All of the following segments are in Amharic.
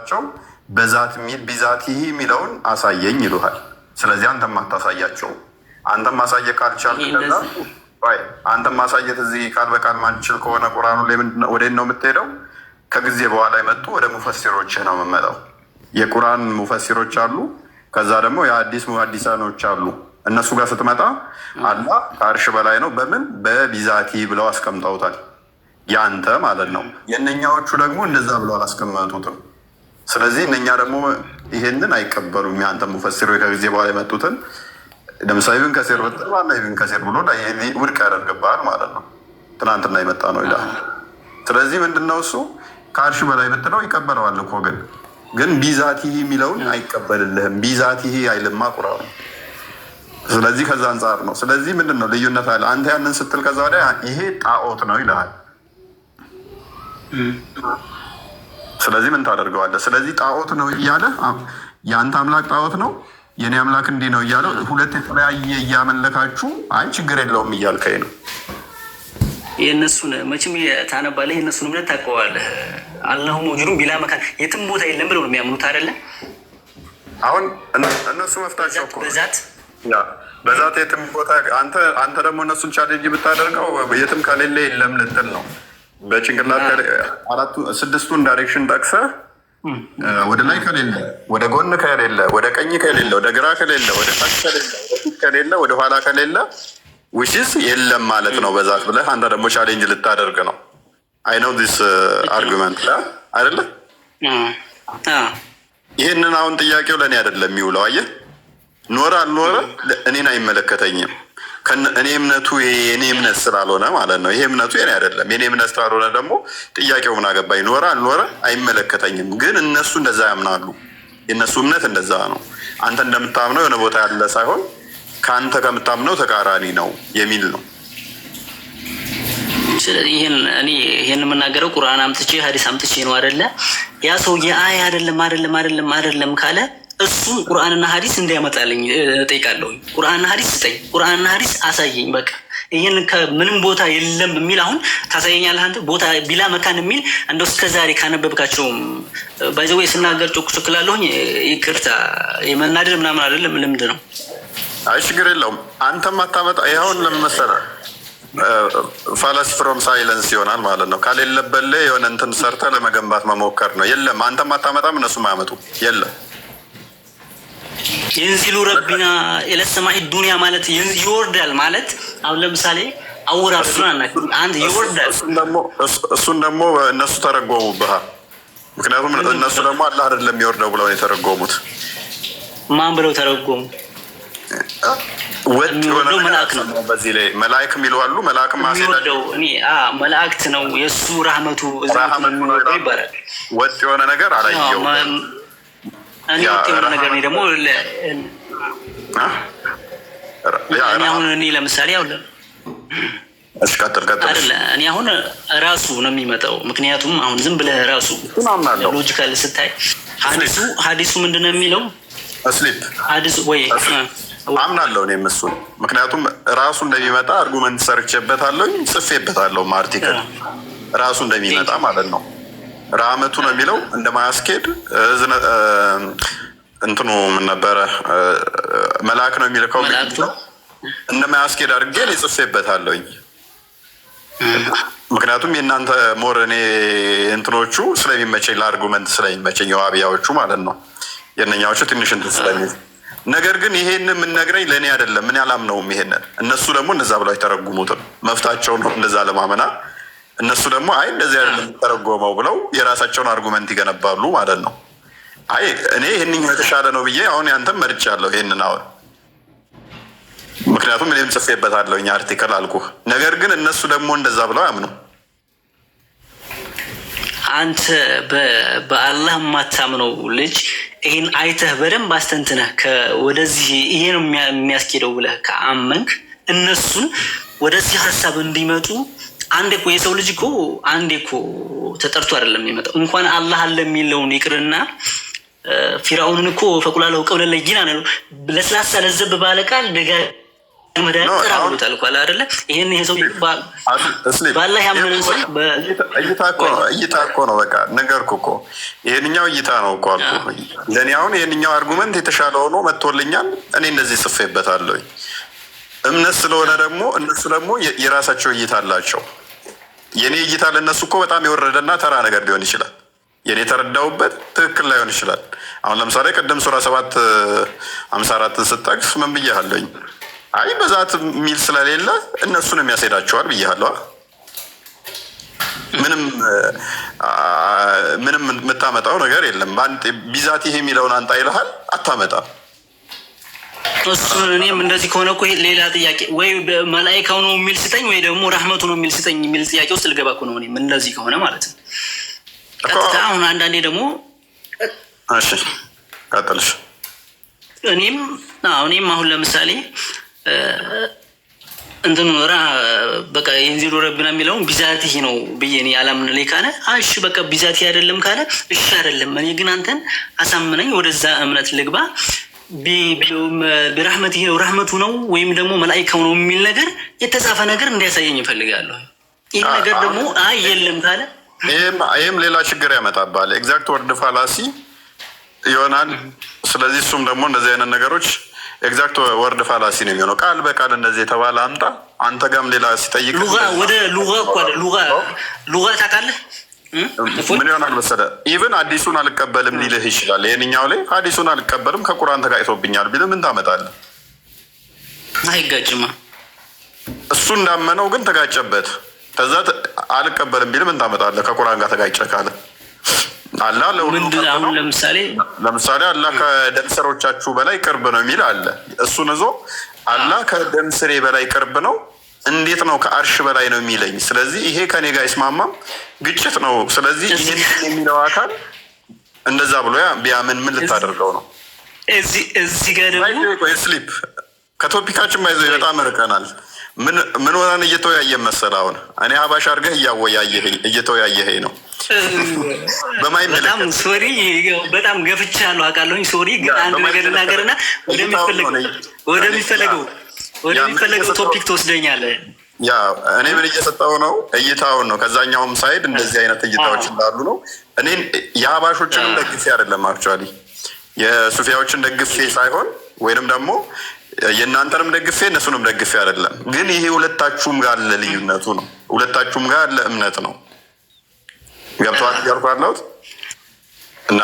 ቸው በዛት ሚል ቢዛቲሂ የሚለውን አሳየኝ ይሉሃል። ስለዚህ አንተም አታሳያቸው። አንተም ማሳየት ካልቻልክ አንተም ማሳየት እዚህ ቃል በቃል ማንችል ከሆነ ቁርአኑ ላይ ወደ ነው የምትሄደው? ከጊዜ በኋላ የመጡ ወደ ሙፈሲሮች ነው የምመጣው። የቁርአን ሙፈሲሮች አሉ፣ ከዛ ደግሞ የአዲስ ሙሐዲሳኖች አሉ። እነሱ ጋር ስትመጣ አላህ ከአርሽ በላይ ነው በምን በቢዛቲ ብለው አስቀምጠውታል። ያንተ ማለት ነው። የእነኛዎቹ ደግሞ እንደዛ ብለው አላስቀመጡትም። ስለዚህ እነኛ ደግሞ ይሄንን አይቀበሉም። ያንተ ሙፈሲሮች ከጊዜ በኋላ የመጡትን ለምሳሌ ኢብን ከሲር ብትል ኢብን ከሲር ብሎ ውድቅ ያደርግብሃል ማለት ነው። ትናንትና የመጣ ነው ይላል። ስለዚህ ምንድነው እሱ ከአርሽ በላይ ብትለው ይቀበለዋል እኮ ግን ቢዛቲሂ የሚለውን አይቀበልልህም። ቢዛቲሂ አይልማ ቁርአኑ። ስለዚህ ከዛ አንጻር ነው። ስለዚህ ምንድነው ልዩነት አለ። አንተ ያንን ስትል ከዛ ወዲያ ይሄ ጣዖት ነው ይልሃል። ስለዚህ ምን ታደርገዋለህ? ስለዚህ ጣዖት ነው እያለ የአንተ አምላክ ጣዖት ነው የኔ አምላክ እንዲህ ነው እያለው ሁለት የተለያየ እያመለካችሁ አይ ችግር የለውም እያልከኝ ነው። የእነሱን መቼም ታነባለህ፣ የእነሱን እምነት ታውቀዋለህ። አላሁ መውጁዱን ቢላ መካን የትም ቦታ የለም ብለው ነው የሚያምኑት አይደለ? አሁን እነሱ መፍታቸው እኮ በዛት የትም ቦታ አንተ ደግሞ እነሱን ቻሌንጅ ብታደርገው የትም ከሌለ የለም ልትል ነው። በጭንቅላት ስድስቱን ዳይሬክሽን ጠቅሰህ ወደ ላይ ከሌለ፣ ወደ ጎን ከሌለ፣ ወደ ቀኝ ከሌለ፣ ወደ ግራ ከሌለ፣ ወደ ታች ከሌለ፣ ወደ ፊት ከሌለ፣ ወደ ኋላ ከሌለ ዊችስ የለም ማለት ነው በዛት ብለህ አንተ ደግሞ ቻሌንጅ ልታደርግ ነው። አይ ኖው ዲስ አርጉመንት አይደለ? ይህንን አሁን ጥያቄው ለእኔ አይደለም የሚውለው። አየህ ኖረ አልኖረ እኔን አይመለከተኝም። እኔ እምነቱ የኔ እምነት ስላልሆነ ማለት ነው። ይሄ እምነቱ የኔ አይደለም። የኔ እምነት ስላልሆነ ደግሞ ጥያቄው ምን አገባኝ? ኖረ አልኖረ አይመለከተኝም። ግን እነሱ እንደዛ ያምናሉ። የእነሱ እምነት እንደዛ ነው። አንተ እንደምታምነው የሆነ ቦታ ያለ ሳይሆን ከአንተ ከምታምነው ተቃራኒ ነው የሚል ነው። ይህን የምናገረው ቁርአን አምጥቼ ሀዲስ አምጥቼ ነው አይደለ? ያ ሰውዬ አይ አይደለም ካለ እሱም ቁርአንና ሀዲስ እንዲያመጣልኝ እጠይቃለሁ። ቁርአንና ሀዲስ ስጠኝ፣ ቁርአንና ሀዲስ አሳየኝ። በቃ ይህን ከምንም ቦታ የለም የሚል አሁን ታሳየኛለህ አንተ? ቦታ ቢላ መካን የሚል እንደው እስከዛሬ ካነበብካቸውም ባይዘው ስናገር ጮክላለሁኝ። ይቅርታ የመናደድ ምናምን አይደለም፣ ልምድ ነው። አይ ችግር የለውም። አንተም አታመጣ። ይኸውን ለምን መሰለህ ፋላሲ ፍሮም ሳይለንስ ይሆናል ማለት ነው። ካሌለበለ የሆነ እንትን ሰርተህ ለመገንባት መሞከር ነው። የለም አንተም አታመጣም፣ እነሱም አያመጡ። የለም የንዚሉ ረቢና ኢለሰማኢ ዱንያ ማለት ይወርዳል ማለት አሁን ለምሳሌ አወራርዱን አንድ ይወርዳል። እሱን ደግሞ እነሱ ተረጎሙብሃል። ምክንያቱም እነሱ ደግሞ አላህ አይደለም የሚወርደው ብለው የተረጎሙት። ማን ብለው ተረጎሙ? ወጥ የሆነ መልአክ ነው። በዚህ ላይ መልአክ የሚሉ አሉ። መልአክ ማሰዳው መላእክት ነው የሱ ረህመቱ ነው ይባላል። ወጥ የሆነ ነገር አላየሁም። እኔ ወጥ የሆነ ነገር ነው ደግሞ አሁን እኔ ለምሳሌ ቀጥል አይደለ? እኔ አሁን ራሱ ነው የሚመጣው። ምክንያቱም አሁን ዝም ብለህ ራሱ ሎጂካል ስታይ ሀዲሱ ምንድን ነው የሚለው? እስሊፕ ሀዲሱ ወይ አምናለሁ እኔም እሱን። ምክንያቱም ራሱ እንደሚመጣ አርጉመንት ሰርቼበታለሁ፣ ጽፌበታለሁ። አርቲክል ራሱ እንደሚመጣ ማለት ነው። ራመቱ ነው የሚለው እንደማያስኬድ እንትኑ ምን ነበረ መልአክ ነው የሚልከው እንደማያስኬድ አድርጌ ጽፌበታለሁኝ። ምክንያቱም የእናንተ ሞር እኔ እንትኖቹ ስለሚመቸኝ ለአርጉመንት ስለሚመቸኝ የዋቢያዎቹ ማለት ነው። የእነኛዎቹ ትንሽ እንትን ስለሚል ነገር ግን ይሄን የምንነግረኝ ለእኔ አይደለም። ምን ያላምነውም ይሄንን እነሱ ደግሞ እንደዛ ብለው አይተረጉሙትም። መፍታቸው ነው እንደዛ ለማመና። እነሱ ደግሞ አይ እንደዚህ አይደለም ተረጎመው ብለው የራሳቸውን አርጉመንት ይገነባሉ ማለት ነው። አይ እኔ ይሄንኛው የተሻለ ነው ብዬ አሁን ያንተም መርጫለሁ ይሄንን አሁን። ምክንያቱም እኔም ጽፌበታለሁ አርቲክል አልኩህ። ነገር ግን እነሱ ደግሞ እንደዛ ብለው አያምኑ። አንተ በአላህ የማታምነው ልጅ ይህን አይተህ በደንብ አስተንትነህ ወደዚህ ይሄ ነው የሚያስኬደው ብለህ ከአመንክ እነሱን ወደዚህ ሀሳብ እንዲመጡ አንዴ እኮ የሰው ልጅ እኮ አንዴ እኮ ተጠርቶ አይደለም የሚመጣው። እንኳን አላህ አለ የሚለውን ይቅርና ፊርዓውንን እኮ ፈቁላለው ቀብለ ለይና ነው ለስላሳ ለዘብ ባለ ቃል መድኃኒት ጥራ ብሎታል እኮ አይደለ? ይሄን ይሄ ሰው ባላህ ያመነን ሰው እይታ እኮ ነው። በቃ ነገርኩህ እኮ ይሄንኛው እይታ ነው እኮ አልኩህ። ለእኔ አሁን ይሄንኛው አርጉመንት የተሻለ ሆኖ መጥቶልኛል። እኔ እንደዚህ ጽፌበታለሁ። እምነት ስለሆነ ደግሞ እነሱ ደግሞ የራሳቸው እይታ አላቸው። የኔ እይታ ለእነሱ እኮ በጣም የወረደና ተራ ነገር ሊሆን ይችላል። የኔ የተረዳሁበት ትክክል ላይሆን ይችላል። አሁን ለምሳሌ ቅድም ሱራ 7:54 ስጠቅስ ምን ብያለኝ? አይ በዛት ሚል ስለሌለ እነሱንም ያስሄዳቸዋል ብያለሁ። ምንም የምታመጣው ነገር የለም። ቢዛት ይሄ የሚለውን አንጣ ይልሃል፣ አታመጣም። እሱን እኔም እንደዚህ ከሆነ እኮ ሌላ ጥያቄ ወይ መላኢካው ነው የሚል ስጠኝ ወይ ደግሞ ረህመቱ ነው የሚል ስጠኝ የሚል ጥያቄ ውስጥ ልገባ እኮ ነው። እኔም እንደዚህ ከሆነ ማለት ነው ቀጥታ። አሁን አንዳንዴ ደግሞ እሺ ቀጥልሽ። እኔም አሁን ለምሳሌ እንትኑ በቃ የንዚሉ ረብና የሚለውን ቢዛቲ ነው ብዬ እኔ አላምን ላይ ካለ እሺ በቃ ቢዛቲ አይደለም ካለ እሺ አይደለም። እኔ ግን አንተን አሳምነኝ ወደዛ እምነት ልግባ። ቢራህመት ይሄ ረህመቱ ነው ወይም ደግሞ መላኢካው ነው የሚል ነገር የተጻፈ ነገር እንዲያሳየኝ እፈልጋለሁ። ይህ ነገር ደግሞ አይ የለም ካለ ይህም ሌላ ችግር ያመጣባል። ኤግዛክት ወርድ ፋላሲ ይሆናል። ስለዚህ እሱም ደግሞ እንደዚህ አይነት ነገሮች ኤግዛክት ወርድ ፋላሲ ነው የሚሆነው። ቃል በቃል እንደዚህ የተባለ አምጣ። አንተ ጋርም ሌላ ሲጠይቅ ወደ ሉጋ ታውቃለህ ምን ይሆናል መሰለህ? ኢቭን አዲሱን አልቀበልም ሊልህ ይችላል። ይህንኛው ላይ አዲሱን አልቀበልም ከቁርአን ተጋጭቶብኛል ቢልህ ምን ታመጣለህ? አይጋጭማ። እሱ እንዳመነው ግን ተጋጨበት። ከዛ አልቀበልም ቢልህ ምን ታመጣለህ? ከቁርአን ጋር ተጋጨ ካለ አላህ አሁን ለምሳሌ አላህ ከደም ስሮቻችሁ በላይ ቅርብ ነው የሚል አለ። እሱን ይዞ አላህ ከደም ስሬ በላይ ቅርብ ነው እንዴት ነው ከአርሽ በላይ ነው የሚለኝ? ስለዚህ ይሄ ከኔ ጋር አይስማማም፣ ግጭት ነው። ስለዚህ ይሄን የሚለው አካል እንደዛ ብሎ ቢያምን ምን ልታደርገው ነው? እዚህ ጋር ደግሞ ስሊፕ ከቶፒካችን ባይዘው በጣም ርቀናል። ምን ሆነን እየተወያየን መሰለህ? አሁን እኔ ሀባሽ አድርገህ እየተወያየኸኝ ነው። በጣም ሶሪ፣ በጣም ገፍቻለሁ አውቃለሁኝ። ሶሪ ግን አንድ ነገር ልናገርና ወደሚፈለገው ቶፒክ ትወስደኛለህ። ያ እኔ ምን እየሰጠው ነው? እይታውን ነው። ከዛኛውም ሳይድ እንደዚህ አይነት እይታዎች እንዳሉ ነው። እኔ የሀባሾችንም ደግፌ አይደለም አክቹዋሊ የሱፊያዎችን ደግፌ ሳይሆን ወይንም ደግሞ የእናንተንም ደግፌ እነሱንም ደግፌ አይደለም። ግን ይሄ ሁለታችሁም ጋር አለ ልዩነቱ ነው። ሁለታችሁም ጋር አለ እምነት ነው። ገብቷል ለውጥ እና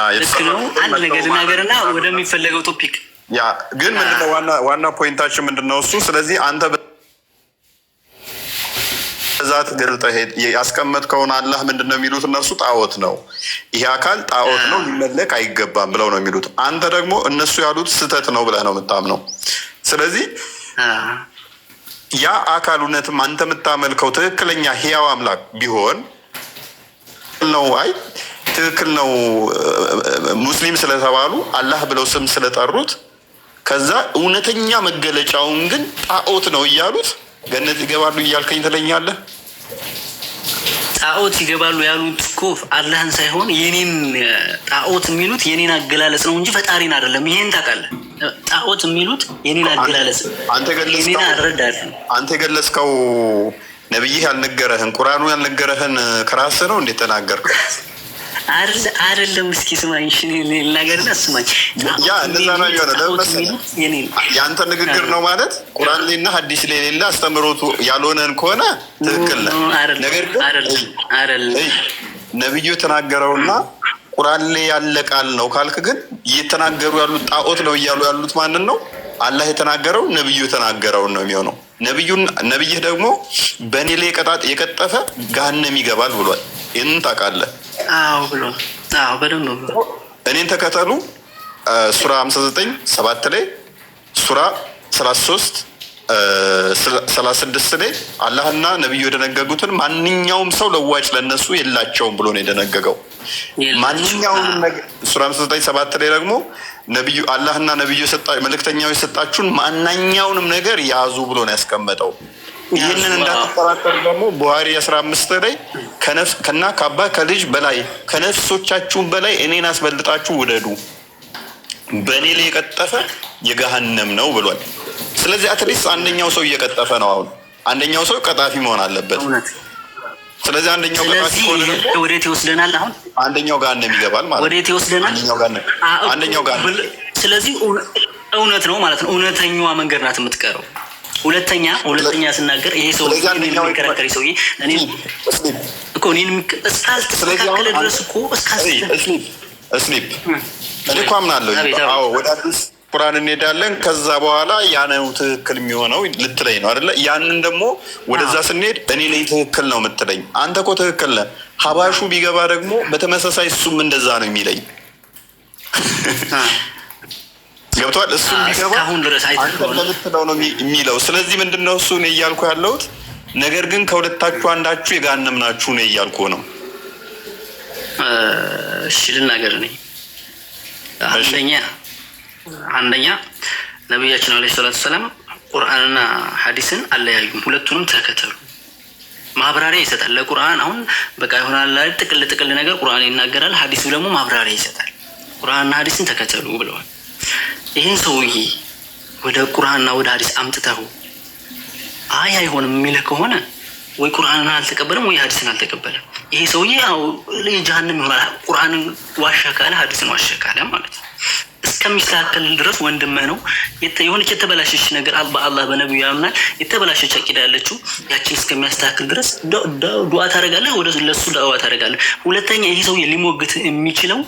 አንድ ነገር ልናገርና ወደሚፈለገው ቶፒክ ያ ግን ምንድነው ዋና ፖይንታችን ምንድነው እሱ? ስለዚህ አንተ በዛት ገልጠህ ያስቀመጥከውን አላህ ምንድነው የሚሉት እነሱ? ጣዖት ነው፣ ይሄ አካል ጣዖት ነው፣ ሊመለክ አይገባም ብለው ነው የሚሉት። አንተ ደግሞ እነሱ ያሉት ስህተት ነው ብለህ ነው የምታምነው። ስለዚህ ያ አካል እውነትም አንተ የምታመልከው ትክክለኛ ህያው አምላክ ቢሆን ነው ትክክል ነው ሙስሊም ስለተባሉ አላህ ብለው ስም ስለጠሩት ከዛ እውነተኛ መገለጫውን ግን ጣዖት ነው እያሉት ገነት ይገባሉ እያልከኝ ትለኛለህ? ጣዖት ይገባሉ ያሉት እኮ አላህን ሳይሆን የኔን ጣዖት የሚሉት የኔን አገላለጽ ነው እንጂ ፈጣሪን አይደለም። ይሄን ታውቃለህ? ጣዖት የሚሉት የኔን አገላለጽ አንተ የገለጽከው ነብይህ ያልነገረህን ቁርአኑ ያልነገረህን ከራስህ ነው እንዴት ተናገርከው? አይደለም። እስኪ ስማኝ፣ እሺ ልናገርና ስማኝ። ያ እንደዛ ነው የሚሆነው። የአንተ ንግግር ነው ማለት ቁርአን ላይና ሐዲስ ላይ ሌላ አስተምሮቱ ያልሆነን ከሆነ ትክክል ነህ። ነገር ግን አይደለም ነብዩ የተናገረውና ቁርአን ላይ ያለ ቃል ነው ካልክ ግን እየተናገሩ ያሉት ጣዖት ነው እያሉ ያሉት ማንን ነው? አላህ የተናገረው ነብዩ የተናገረውን ነው የሚሆነው። ነብይህ ደግሞ በእኔ ላይ የቀጠፈ ገሃነም ይገባል ብሏል። ይህንን ታውቃለህ? አዎ ብሎ በደንብ ብሎ እኔን ተከተሉ ሱራ 59:7 ላይ ሱራ 33:36 ላይ አላህና ነብዩ የደነገጉትን ማንኛውም ሰው ለዋጭ ለነሱ የላቸውም ብሎ ነው የደነገገው። ማንኛውም ነገር ሱራ 59:7 ላይ ደግሞ ነብዩ አላህና ነብዩ መልእክተኛው የሰጣችሁን ማንኛውንም ነገር ያዙ ብሎ ነው ያስቀመጠው። ይህንን እንዳትጠራጠር ደግሞ ቡሃሪ 15 ላይ ከና ከአባ ከልጅ በላይ ከነፍሶቻችሁም በላይ እኔን አስበልጣችሁ ውደዱ፣ በእኔ ላይ የቀጠፈ የገሃነም ነው ብሏል። ስለዚህ አትሊስት አንደኛው ሰው እየቀጠፈ ነው። አሁን አንደኛው ሰው ቀጣፊ መሆን አለበት። ስለዚህ አንደኛው ቀጣፊ ከሆነ ወዴት ይወስደናል? አሁን አንደኛው ጋር ነው የሚገባል ማለት ነው። ወዴት ይወስደናል? አንደኛው ጋር። ስለዚህ እውነት ነው ማለት ነው። እውነተኛዋ መንገድ ናት የምትቀረው። ሁለተኛ ስናገር ይሄ ሰው የሚከራከሪ ሰውዬ እኔ እኮ እኔን እስካልተስተካከለ ድረስ እኮ እስሊፕ እኔ እኮ አምናለሁ። አዎ ወደ አዲስ ቁርአን እንሄዳለን። ከዛ በኋላ ያ ነው ትክክል የሚሆነው ልትለኝ ነው አይደለ? ያንን ደግሞ ወደዛ ስንሄድ እኔ ነኝ ትክክል ነው የምትለኝ። አንተ እኮ ትክክል ነህ። ሀባሹ ቢገባ ደግሞ በተመሳሳይ እሱም እንደዛ ነው የሚለኝ። ገብቷል? እሱም ቢገባ አንተ ልትለው ነው የሚለው። ስለዚህ ምንድነው እሱ እኔ እያልኩ ያለሁት ነገር ግን ከሁለታችሁ አንዳችሁ የጋነም ናችሁ ነው እያልኩ ነው። እሺ ልናገር ነኝ። አንደኛ ነቢያችን አለይሂ ሰላቱ ሰላም ቁርአንና ሐዲስን አለያዩም። ሁለቱንም ተከተሉ። ማብራሪያ ይሰጣል ለቁርአን። አሁን በቃ ይሆናል ጥቅል ነገር ቁርአን ይናገራል፣ ሐዲሱ ደግሞ ማብራሪያ ይሰጣል። ቁርአንና ሐዲስን ተከተሉ ብለዋል። ይህን ሰውዬ ወደ ቁርአንና ወደ ሐዲስ አምጥተው አይሆንም የሚልህ ከሆነ ወይ ቁርአንን አልተቀበለም ወይ ሐዲስን አልተቀበለም። ይሄ ሰውዬ ያው ለጀሃነም ይሆናል። ቁርአንን ዋሻ ካለ ሐዲስን ዋሻ ካለ ማለት ነው። እስከሚስተካከል ድረስ ወንድምህ ነው። የሆነች የተበላሸች ነገር በአላህ በነቢዩ ያምናል። የተበላሸች አቂዳ ያለችው ያችን እስከሚያስተካክል ድረስ ዱዓ ታደርጋለህ፣ ወደ ለሱ ዳዋ ታደርጋለህ። ሁለተኛ ይሄ ሰውዬ ሊሞግት የሚችለው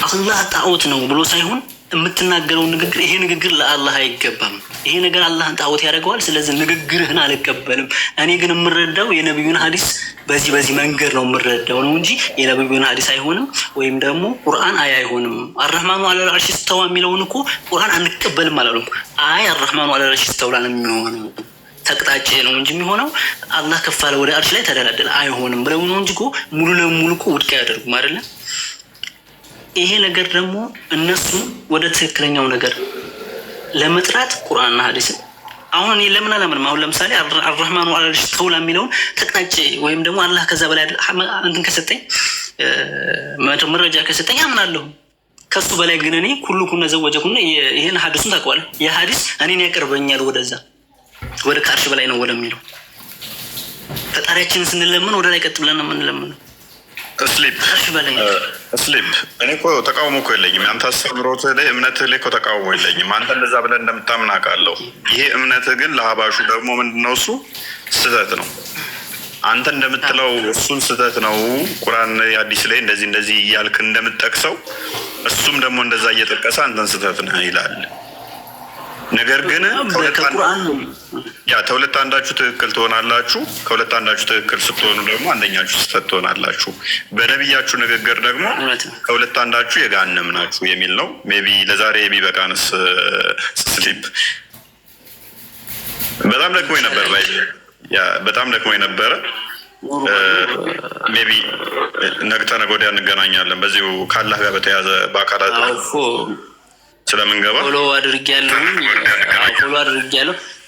አላህ ጣዖት ነው ብሎ ሳይሆን የምትናገረው ንግግር ይሄ ንግግር ለአላህ አይገባም፣ ይሄ ነገር አላህን ጣዖት ያደርገዋል፣ ስለዚህ ንግግርህን አልቀበልም። እኔ ግን የምረዳው የነብዩን ሐዲስ በዚህ መንገድ ነው የምረዳው ነው እንጂ የነብዩን ሐዲስ አይሆንም ወይም ደግሞ ቁርአን አይሆንም። አርህማኑ ዐለል ዐርሽ ኢስተዋ የሚለውን እኮ ቁርአን አንቀበልም አላለም። አርህማኑ ዐለል ዐርሽ ኢስተዋ ነው የሚሆነው፣ ተቅጣጭ ነው እንጂ የሚሆነው አላህ ከፍ አለ ወደ አርሽ ላይ ተደላደለ አይሆንም ብለው ነው እንጂ እኮ ሙሉ ለሙሉ እኮ ውድቅ ያደርጉም አይደለም። ይሄ ነገር ደግሞ እነሱ ወደ ትክክለኛው ነገር ለመጥራት ቁርአንና ሐዲስን አሁን እኔ ለምን አላምንም? አሁን ለምሳሌ አርህማኑ ዐለል ዐርሽ ኢስተውላ የሚለውን ተቅጣጭ ወይም ደግሞ አላህ ከዛ በላይ እንትን ከሰጠኝ መረጃ ከሰጠኝ አምናለሁ። ከሱ በላይ ግን እኔ ኩልኩነ ዘወጀኩነ ይሄን ሐዲሱን ታውቀዋለህ። የሐዲስ እኔን ያቀርበኛል ወደዛ ወደ ከአርሽ በላይ ነው ወደሚለው ፈጣሪያችንን ስንለምን ወደ ላይ ቀጥ ብለን ነው የምንለምነው። እስሊፕ እኔ እኮ ተቃውሞ እኮ የለኝም። ያንተ አስተምሮትህ ላይ እምነትህ ላይ እኮ ተቃውሞ የለኝም። አንተ እንደዛ ብለህ እንደምታምን አውቃለሁ። ይሄ እምነትህ ግን ለሀባሹ ደግሞ ምንድነው እሱ ስህተት ነው። አንተ እንደምትለው እሱን ስህተት ነው ቁርአን ሐዲስ ላይ እንደዚህ እያልክ እንደምትጠቅሰው እሱም ደግሞ እንደዛ እየጠቀሰ አንተን ስህተት ነህ ይላል። ነገር ግን ከሁለት አንዳችሁ ትክክል ትሆናላችሁ። ከሁለት አንዳችሁ ትክክል ስትሆኑ ደግሞ አንደኛችሁ ስህተት ትሆናላችሁ። በነቢያችሁ ንግግር ደግሞ ከሁለት አንዳችሁ የጋነም ናችሁ የሚል ነው። ሜይ ቢ ለዛሬ የሚበቃንስ ስሊፕ በጣም ደክሞኝ ነበር። በጣም ደክሞኝ ነበረ። ሜይ ቢ ነገ ወዲያ እንገናኛለን። በዚሁ ካላህ ጋር በተያያዘ በአካላት ስለምንገባ ፎሎ አድርጌያለሁ።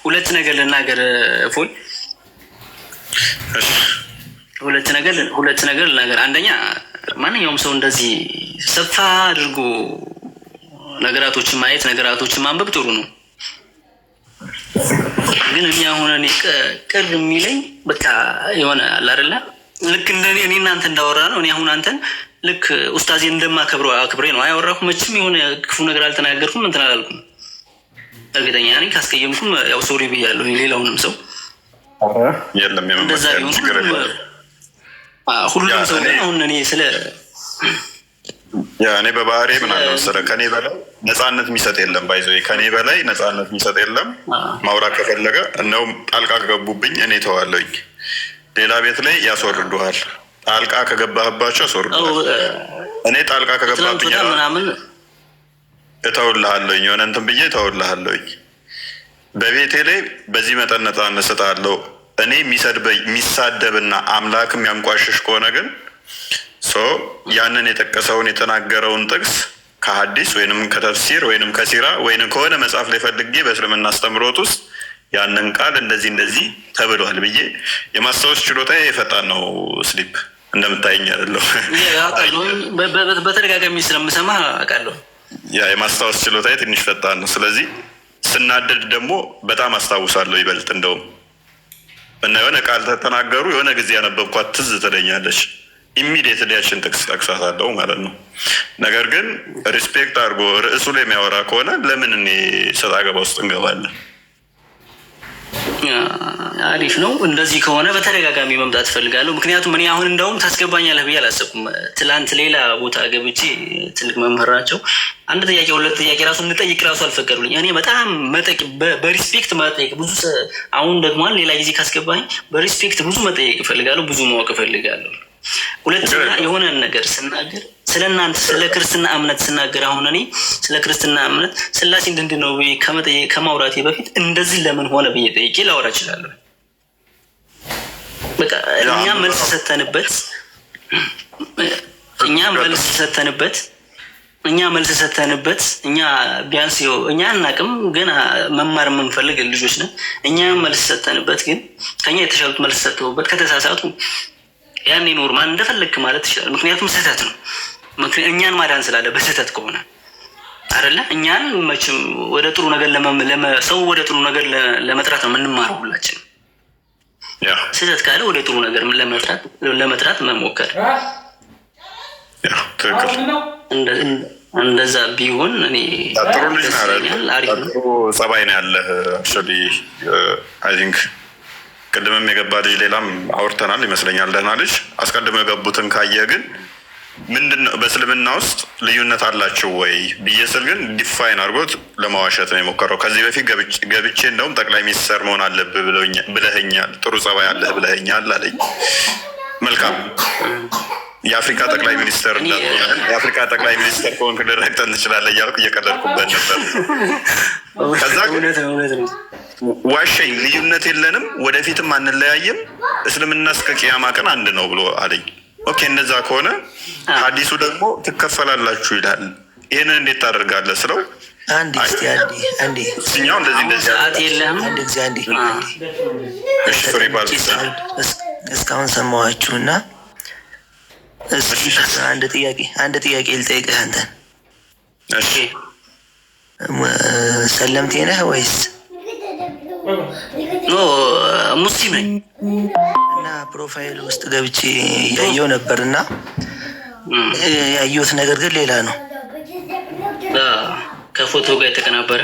ሁለት ነገር ልናገር ፎል ሁለት ነገር ልናገር። አንደኛ ማንኛውም ሰው እንደዚህ ሰፋ አድርጎ ነገራቶችን ማየት ነገራቶችን ማንበብ ጥሩ ነው። ግን እኔ አሁን ቅር የሚለኝ በቃ የሆነ አለ አይደለ ልክ እንደኔ እኔ እናንተ እንዳወራ ነው። እኔ አሁን አንተን ልክ ኡስታዜ እንደማከብረው አክብሬ ነው አያወራኩም። መቼም የሆነ ክፉ ነገር አልተናገርኩም፣ እንትን አላልኩም። እርግጠኛ ነኝ ካስቀየምኩም ያው ሶሪ ብያለሁ። ሌላውንም ሰው የለም እንደዛ ቢሆን ሁሉም ሰው አሁን እኔ ስለ እኔ በባህሬ ምን አለ መሰለህ ከኔ በላይ ነፃነት የሚሰጥ የለም። ባይዘው ከኔ በላይ ነፃነት የሚሰጥ የለም። ማውራት ከፈለገ እንደውም ጣልቃ ከገቡብኝ እኔ ተዋለኝ። ሌላ ቤት ላይ ያስወርዱሃል። ጣልቃ ከገባህባቸው ያስወርዱሃል። እኔ ጣልቃ ከገባብኝ እተውልሃለሁኝ፣ የሆነ እንትን ብዬ እተውልሃለሁኝ። በቤቴ ላይ በዚህ መጠን ነፃነት እሰጥሃለሁ። እኔ የሚሳደብና አምላክ የሚያንቋሽሽ ከሆነ ግን ያንን የጠቀሰውን የተናገረውን ጥቅስ ከሐዲስ ወይንም ከተፍሲር ወይንም ከሲራ ወይንም ከሆነ መጽሐፍ ላይ ፈልጌ በእስልምና አስተምሮት ውስጥ ያንን ቃል እንደዚህ ተብሏል ብዬ የማስታወስ ችሎታ የፈጣን ነው። ስሊፕ እንደምታየኝ አይደለሁ። በተደጋጋሚ ስለምሰማ አውቃለሁ። የማስታወስ ችሎታ ትንሽ ፈጣን ነው። ስለዚህ ስናደድ ደግሞ በጣም አስታውሳለሁ ይበልጥ እንደውም እና የሆነ ቃል ተተናገሩ የሆነ ጊዜ ያነበብኳት ትዝ ትለኛለች። ኢሚዲየትሊ ያችን ጥቅስ ጠቅሳታለሁ ማለት ነው። ነገር ግን ሪስፔክት አድርጎ ርዕሱ ላይ የሚያወራ ከሆነ ለምን እኔ ሰጣ ገባ ውስጥ እንገባለን? አሪፍ ነው። እንደዚህ ከሆነ በተደጋጋሚ መምጣት እፈልጋለሁ። ምክንያቱም እኔ አሁን እንደውም ታስገባኛለህ ብዬ አላሰብኩም። ትላንት ሌላ ቦታ ገብቼ ትልቅ መምህር ናቸው። አንድ ጥያቄ ሁለት ጥያቄ ራሱ እንጠይቅ ራሱ አልፈቀዱልኝ። እኔ በጣም በሪስፔክት መጠየቅ ብዙ አሁን ደግሞ ሌላ ጊዜ ካስገባኝ በሪስፔክት ብዙ መጠየቅ እፈልጋለሁ፣ ብዙ ማወቅ እፈልጋለሁ። ሁለተኛ የሆነ ነገር ስናገር ስለ እናንተ ስለ ክርስትና እምነት ስናገር አሁን እኔ ስለ ክርስትና እምነት ስላሴ እንድንድን ነው ከማውራቴ በፊት እንደዚህ ለምን ሆነ ብዬ ጠይቄ ላወራ እችላለሁ። በቃ እኛ መልስ ሰተንበት እኛ ቢያንስ እኛ አናውቅም፣ ግን መማር የምንፈልግ ልጆች ነን። እኛ መልስ ሰተንበት፣ ግን ከኛ የተሻሉት መልስ ሰተውበት ከተሳሳቱ ያኔ ኖርማል እንደፈለግክ ማለት ይችላል። ምክንያቱም ስህተት ነው። እኛን ማዳን ስላለ በስህተት ከሆነ አይደለ? እኛን መቼም ወደ ጥሩ ነገር ሰው ወደ ጥሩ ነገር ለመጥራት ነው የምንማረው ሁላችንም። ስህተት ካለ ወደ ጥሩ ነገር ለመጥራት መሞከር እንደዛ ቢሆን እኔ ጥሩ ልጅ ጥሩ ጸባይ ነው ያለህ። አይ ቲንክ ቅድምም የገባ ልጅ ሌላም አውርተናል ይመስለኛል። ደህና ልጅ አስቀድሞ የገቡትን ካየ ግን ምንድነው በእስልምና ውስጥ ልዩነት አላቸው ወይ ብዬ ስል ግን ዲፋይን አድርጎት ለማዋሸት ነው የሞከረው። ከዚህ በፊት ገብቼ እንደውም ጠቅላይ ሚኒስተር መሆን አለብህ ብለኸኛል፣ ጥሩ ጸባይ አለህ ብለኸኛል አለኝ። መልካም የአፍሪካ ጠቅላይ ሚኒስተር የአፍሪካ ጠቅላይ ሚኒስተር ከሆንክ ልረግጠን እንችላለን እያልኩ እየቀለድኩበት ነበር። ከዛ ዋሸኝ። ልዩነት የለንም፣ ወደፊትም አንለያይም፣ እስልምና እስከ ቅያማ ቀን አንድ ነው ብሎ አለኝ። ኦኬ እንደዛ ከሆነ ሀዲሱ ደግሞ ትከፈላላችሁ ይላል። ይህንን እንዴት ታደርጋለህ ስለው እኛው እስካሁን ሰማኋችሁና አንድ ጥያቄ ልጠይቅህ። አንተን ሰለምቴ ነህ ወይስ? ሙስሊም ነኝ። እና ፕሮፋይል ውስጥ ገብቼ ያየው ነበር እና ያየሁት ነገር ግን ሌላ ነው። ከፎቶ ጋር የተቀናበረ